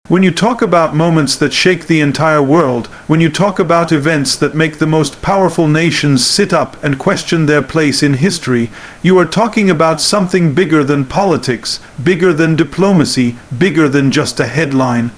When you talk about moments that shake the entire world, when you talk about events that make the most powerful nations sit up and question their place in history, you are talking about something bigger than politics, bigger than diplomacy, bigger than just a headline.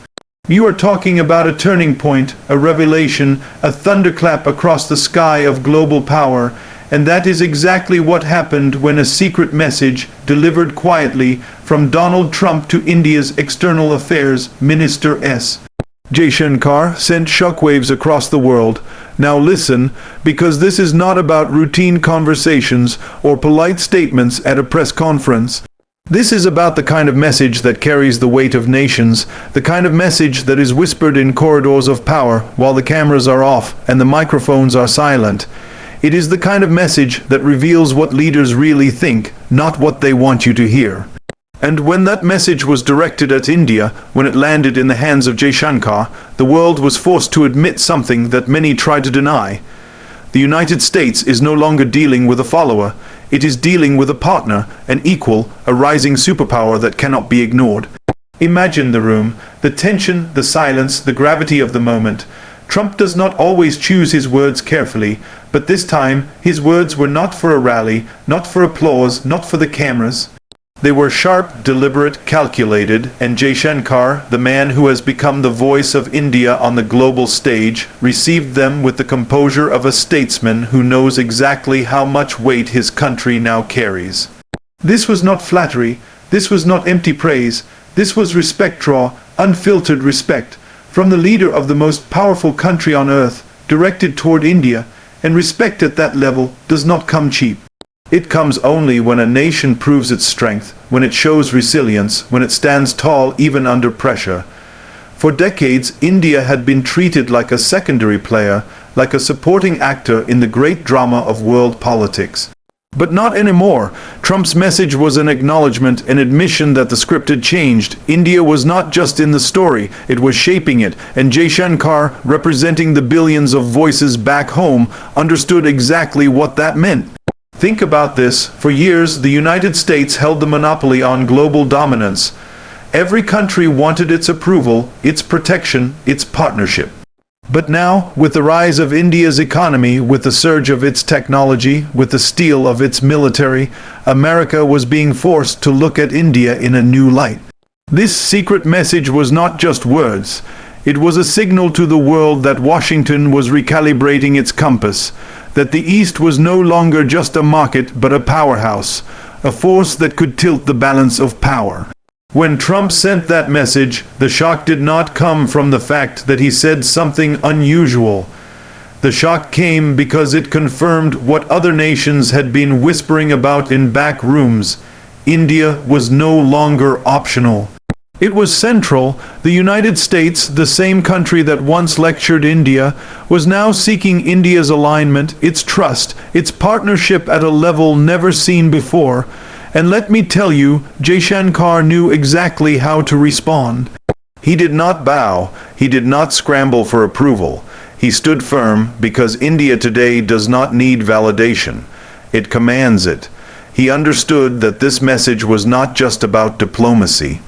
You are talking about a turning point, a revelation, a thunderclap across the sky of global power, and that is exactly what happened when a secret message, delivered quietly, from Donald Trump to India's External Affairs Minister S. Jaishankar, sent shockwaves across the world. Now listen, because this is not about routine conversations or polite statements at a press conference. This is about the kind of message that carries the weight of nations, the kind of message that is whispered in corridors of power while the cameras are off and the microphones are silent. It is the kind of message that reveals what leaders really think, not what they want you to hear. And when that message was directed at India, when it landed in the hands of Jaishankar, the world was forced to admit something that many tried to deny. The United States is no longer dealing with a follower. It is dealing with a partner, an equal, a rising superpower that cannot be ignored. Imagine the room, the tension, the silence, the gravity of the moment. Trump does not always choose his words carefully, but this time his words were not for a rally, not for applause, not for the cameras. They were sharp, deliberate, calculated, and Jaishankar, the man who has become the voice of India on the global stage, received them with the composure of a statesman who knows exactly how much weight his country now carries. This was not flattery, this was not empty praise, this was respect, raw, unfiltered respect, from the leader of the most powerful country on earth, directed toward India, and respect at that level does not come cheap. It comes only when a nation proves its strength, when it shows resilience, when it stands tall even under pressure. For decades, India had been treated like a secondary player, like a supporting actor in the great drama of world politics. But not anymore. Trump's message was an acknowledgement, an admission that the script had changed. India was not just in the story, it was shaping it, and Jaishankar, representing the billions of voices back home, understood exactly what that meant. Think about this. For years, the United States held the monopoly on global dominance. Every country wanted its approval, its protection, its partnership. But now, with the rise of India's economy, with the surge of its technology, with the steel of its military, America was being forced to look at India in a new light. This secret message was not just words. It was a signal to the world that Washington was recalibrating its compass, that the East was no longer just a market but a powerhouse, a force that could tilt the balance of power. When Trump sent that message, the shock did not come from the fact that he said something unusual. The shock came because it confirmed what other nations had been whispering about in back rooms. India was no longer optional. It was central. The United States, the same country that once lectured India, was now seeking India's alignment, its trust, its partnership at a level never seen before. And let me tell you, Jaishankar knew exactly how to respond. He did not bow. He did not scramble for approval. He stood firm because India today does not need validation. It commands it. He understood that this message was not just about diplomacy.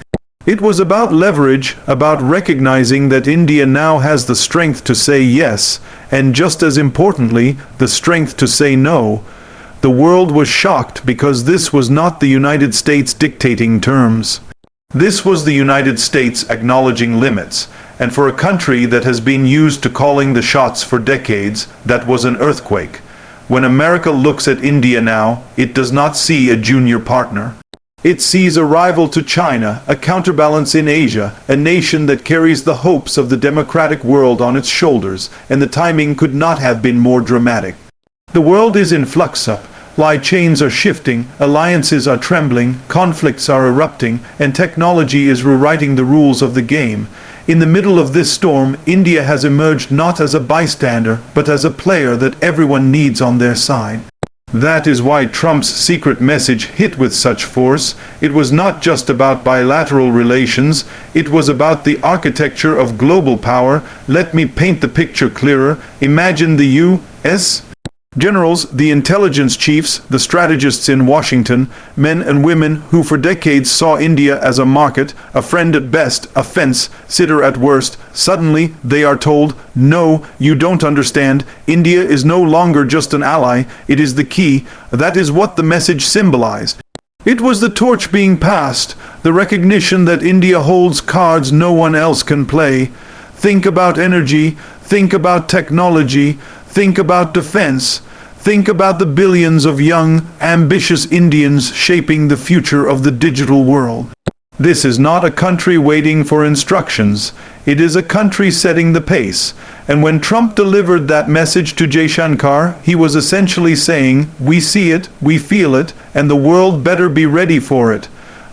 It was about leverage, about recognizing that India now has the strength to say yes, and just as importantly, the strength to say no. The world was shocked because this was not the United States dictating terms. This was the United States acknowledging limits, and for a country that has been used to calling the shots for decades, that was an earthquake. When America looks at India now, it does not see a junior partner. It sees a rival to China, a counterbalance in Asia, a nation that carries the hopes of the democratic world on its shoulders, and the timing could not have been more dramatic. The world is in flux. Supply chains are shifting, alliances are trembling, conflicts are erupting, and technology is rewriting the rules of the game. In the middle of this storm, India has emerged not as a bystander, but as a player that everyone needs on their side. That is why Trump's secret message hit with such force. It was not just about bilateral relations, it was about the architecture of global power. Let me paint the picture clearer. Imagine the U.S. Generals, the intelligence chiefs, the strategists in Washington, men and women who for decades saw India as a market, a friend at best, a fence-sitter at worst, suddenly they are told, no, you don't understand, India is no longer just an ally, it is the key. That is what the message symbolized. It was the torch being passed, the recognition that India holds cards no one else can play. Think about energy, think about technology, think about defense. Think about the billions of young, ambitious Indians shaping the future of the digital world. This is not a country waiting for instructions. It is a country setting the pace. And when Trump delivered that message to Jaishankar, he was essentially saying, we see it, we feel it, and the world better be ready for it.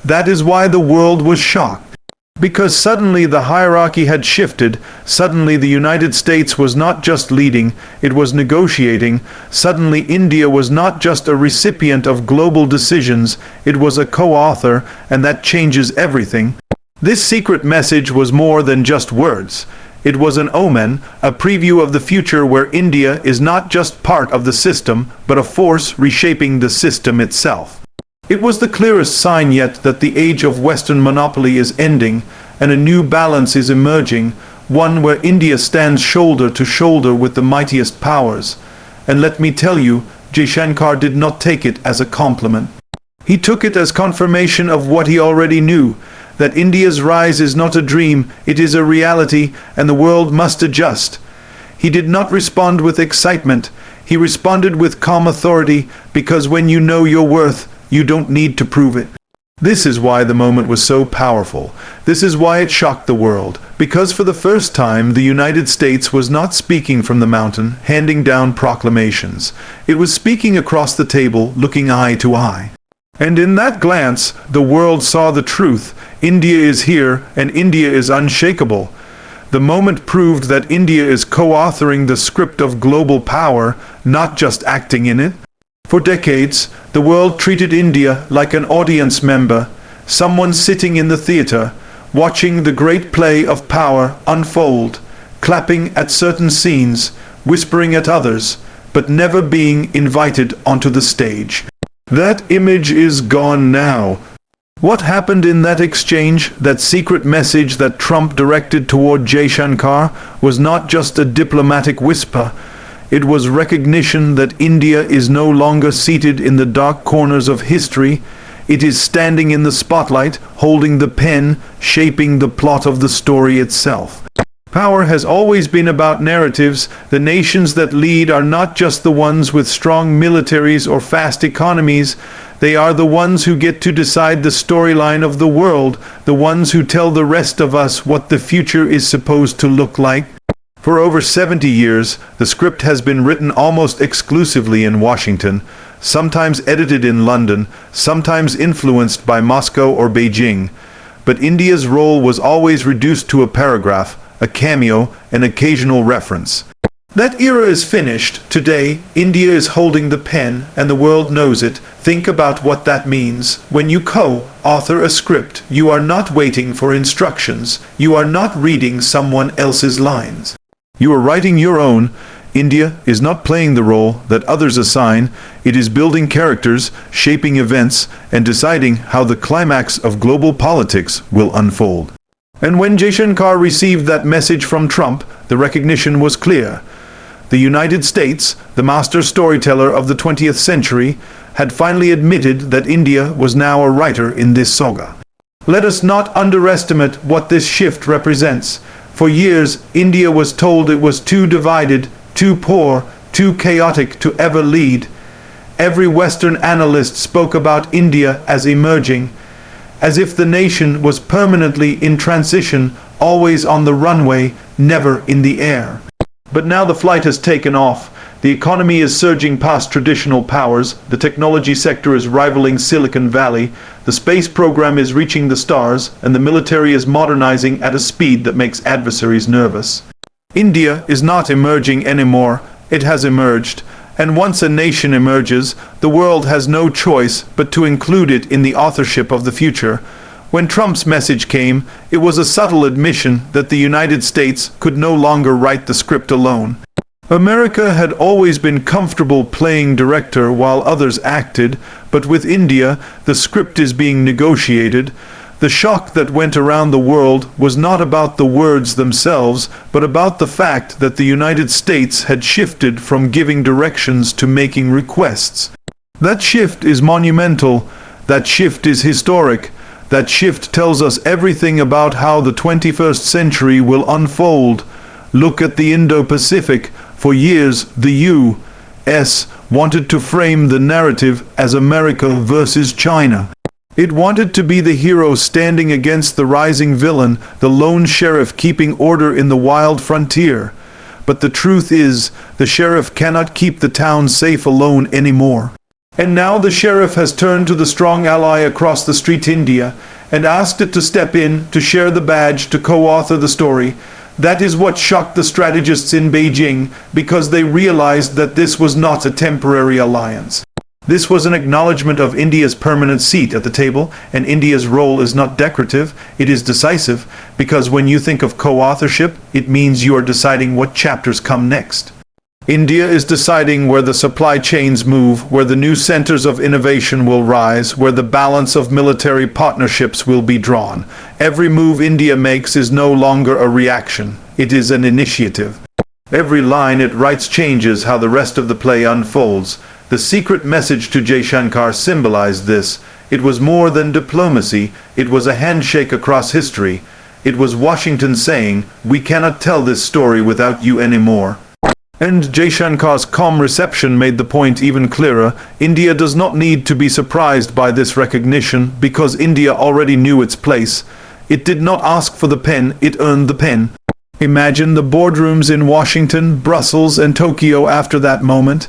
That is why the world was shocked. Because suddenly the hierarchy had shifted, suddenly the United States was not just leading, it was negotiating, suddenly India was not just a recipient of global decisions, it was a co-author, and that changes everything. This secret message was more than just words. It was an omen, a preview of the future where India is not just part of the system, but a force reshaping the system itself. It was the clearest sign yet that the age of Western monopoly is ending, and a new balance is emerging, one where India stands shoulder to shoulder with the mightiest powers. And let me tell you, Jaishankar did not take it as a compliment. He took it as confirmation of what he already knew, that India's rise is not a dream, it is a reality, and the world must adjust. He did not respond with excitement, he responded with calm authority, because when you know your worth, you don't need to prove it. This is why the moment was so powerful. This is why it shocked the world. Because for the first time, the United States was not speaking from the mountain, handing down proclamations. It was speaking across the table, looking eye to eye. And in that glance, the world saw the truth. India is here, and India is unshakable. The moment proved that India is co-authoring the script of global power, not just acting in it. For decades, the world treated India like an audience member, someone sitting in the theater, watching the great play of power unfold, clapping at certain scenes, whispering at others, but never being invited onto the stage. That image is gone now. What happened in that exchange, that secret message that Trump directed toward Jaishankar, was not just a diplomatic whisper. It was recognition that India is no longer seated in the dark corners of history. It is standing in the spotlight, holding the pen, shaping the plot of the story itself. Power has always been about narratives. The nations that lead are not just the ones with strong militaries or fast economies. They are the ones who get to decide the storyline of the world, the ones who tell the rest of us what the future is supposed to look like. For over 70 years, the script has been written almost exclusively in Washington, sometimes edited in London, sometimes influenced by Moscow or Beijing. But India's role was always reduced to a paragraph, a cameo, an occasional reference. That era is finished. Today, India is holding the pen, and the world knows it. Think about what that means. When you co-author a script, you are not waiting for instructions. You are not reading someone else's lines. You are writing your own. India is not playing the role that others assign. It is building characters, shaping events, and deciding how the climax of global politics will unfold. And when Jaishankar received that message from Trump, the recognition was clear. The United States, the master storyteller of the 20th century, had finally admitted that India was now a writer in this saga. Let us not underestimate what this shift represents. For years, India was told it was too divided, too poor, too chaotic to ever lead. Every Western analyst spoke about India as emerging, as if the nation was permanently in transition, always on the runway, never in the air. But now the flight has taken off. The economy is surging past traditional powers, the technology sector is rivaling Silicon Valley, the space program is reaching the stars, and the military is modernizing at a speed that makes adversaries nervous. India is not emerging anymore, it has emerged. And once a nation emerges, the world has no choice but to include it in the authorship of the future. When Trump's message came, it was a subtle admission that the United States could no longer write the script alone. America had always been comfortable playing director while others acted, but with India, the script is being negotiated. The shock that went around the world was not about the words themselves, but about the fact that the United States had shifted from giving directions to making requests. That shift is monumental. That shift is historic. That shift tells us everything about how the 21st century will unfold. Look at the Indo-Pacific. For years, the U.S. wanted to frame the narrative as America versus China. It wanted to be the hero standing against the rising villain, the lone sheriff keeping order in the wild frontier. But the truth is, the sheriff cannot keep the town safe alone anymore. And now the sheriff has turned to the strong ally across the street, India, and asked it to step in, to share the badge, to co-author the story. That is what shocked the strategists in Beijing, because they realized that this was not a temporary alliance. This was an acknowledgement of India's permanent seat at the table, and India's role is not decorative, it is decisive, because when you think of co-authorship, it means you are deciding what chapters come next. India is deciding where the supply chains move, where the new centers of innovation will rise, where the balance of military partnerships will be drawn. Every move India makes is no longer a reaction, it is an initiative. Every line it writes changes how the rest of the play unfolds. The secret message to Jaishankar symbolized this. It was more than diplomacy, it was a handshake across history. It was Washington saying, "We cannot tell this story without you anymore." And Jaishankar's calm reception made the point even clearer. India does not need to be surprised by this recognition, because India already knew its place. It did not ask for the pen, it earned the pen. Imagine the boardrooms in Washington, Brussels, and Tokyo after that moment.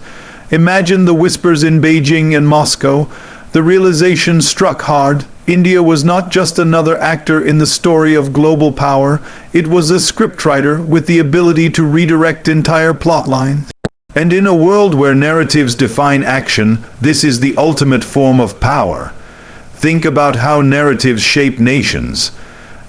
Imagine the whispers in Beijing and Moscow. The realization struck hard. India was not just another actor in the story of global power, it was a scriptwriter with the ability to redirect entire plot lines. And in a world where narratives define action, this is the ultimate form of power. Think about how narratives shape nations.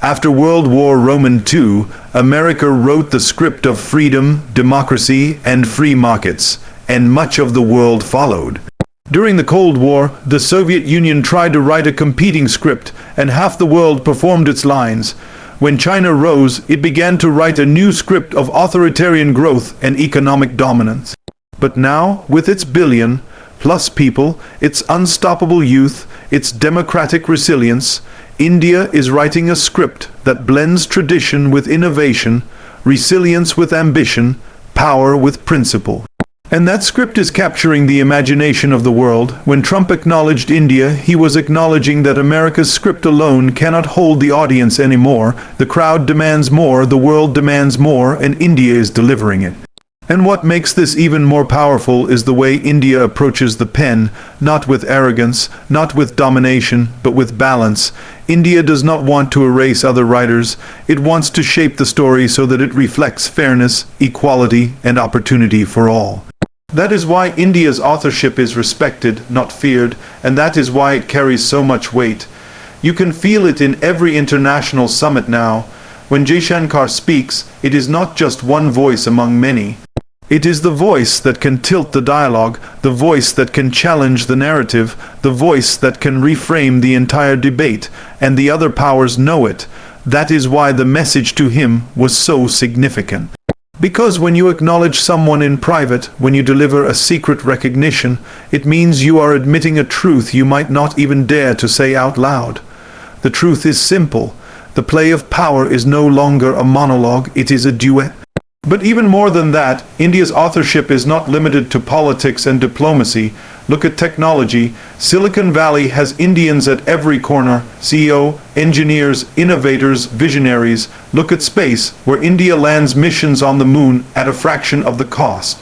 After World War II, America wrote the script of freedom, democracy, and free markets, and much of the world followed. During the Cold War, the Soviet Union tried to write a competing script, and half the world performed its lines. When China rose, it began to write a new script of authoritarian growth and economic dominance. But now, with its billion-plus people, its unstoppable youth, its democratic resilience, India is writing a script that blends tradition with innovation, resilience with ambition, power with principle. And that script is capturing the imagination of the world. When Trump acknowledged India, he was acknowledging that America's script alone cannot hold the audience anymore. The crowd demands more, the world demands more, and India is delivering it. And what makes this even more powerful is the way India approaches the pen, not with arrogance, not with domination, but with balance. India does not want to erase other writers. It wants to shape the story so that it reflects fairness, equality, and opportunity for all. That is why India's authorship is respected, not feared, and that is why it carries so much weight. You can feel it in every international summit now. When Jaishankar speaks, it is not just one voice among many. It is the voice that can tilt the dialogue, the voice that can challenge the narrative, the voice that can reframe the entire debate, and the other powers know it. That is why the message to him was so significant. Because when you acknowledge someone in private, when you deliver a secret recognition, it means you are admitting a truth you might not even dare to say out loud. The truth is simple. The play of power is no longer a monologue, it is a duet. But even more than that, India's authorship is not limited to politics and diplomacy. Look at technology. Silicon Valley has Indians at every corner, CEO, engineers, innovators, visionaries. Look at space, where India lands missions on the moon at a fraction of the cost.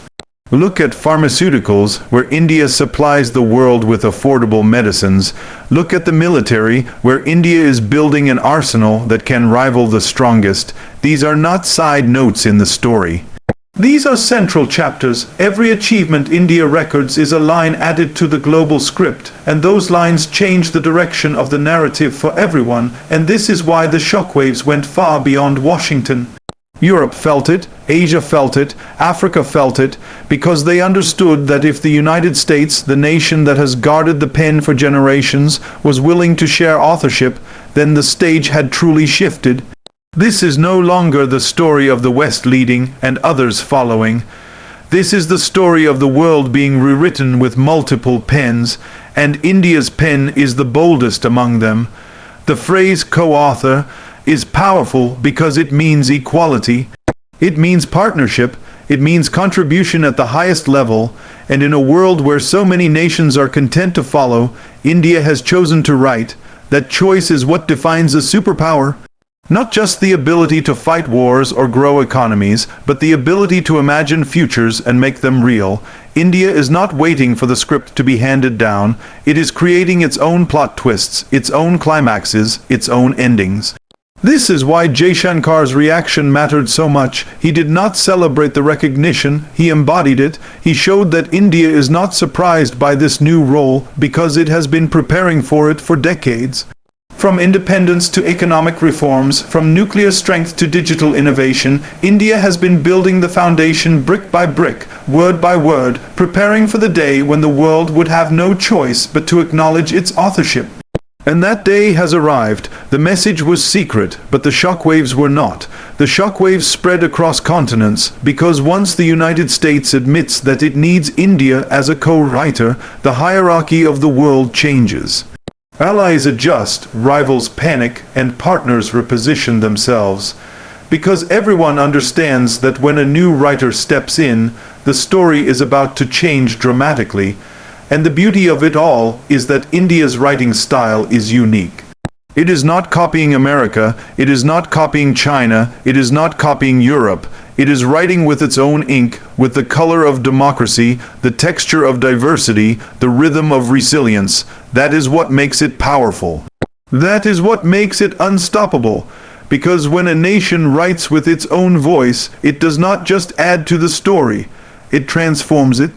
Look at pharmaceuticals, where India supplies the world with affordable medicines. Look at the military, where India is building an arsenal that can rival the strongest. These are not side notes in the story. These are central chapters. Every achievement India records is a line added to the global script, and those lines change the direction of the narrative for everyone, and this is why the shockwaves went far beyond Washington. Europe felt it, Asia felt it, Africa felt it, because they understood that if the United States, the nation that has guarded the pen for generations, was willing to share authorship, then the stage had truly shifted. This is no longer the story of the West leading and others following. This is the story of the world being rewritten with multiple pens, and India's pen is the boldest among them. The phrase co-author is powerful because it means equality. It means partnership. It means contribution at the highest level. And in a world where so many nations are content to follow, India has chosen to write. That choice is what defines a superpower. Not just the ability to fight wars or grow economies, but the ability to imagine futures and make them real. India is not waiting for the script to be handed down. It is creating its own plot twists, its own climaxes, its own endings. This is why Jaishankar's reaction mattered so much. He did not celebrate the recognition, he embodied it. He showed that India is not surprised by this new role because it has been preparing for it for decades. From independence to economic reforms, from nuclear strength to digital innovation, India has been building the foundation brick by brick, word by word, preparing for the day when the world would have no choice but to acknowledge its authorship. And that day has arrived. The message was secret, but the shockwaves were not. The shockwaves spread across continents, because once the United States admits that it needs India as a co-writer, the hierarchy of the world changes. Allies adjust, rivals panic, and partners reposition themselves. Because everyone understands that when a new writer steps in, the story is about to change dramatically. And the beauty of it all is that India's writing style is unique. It is not copying America, it is not copying China, it is not copying Europe. It is writing with its own ink, with the color of democracy, the texture of diversity, the rhythm of resilience. That is what makes it powerful. That is what makes it unstoppable. Because when a nation writes with its own voice, it does not just add to the story, it transforms it.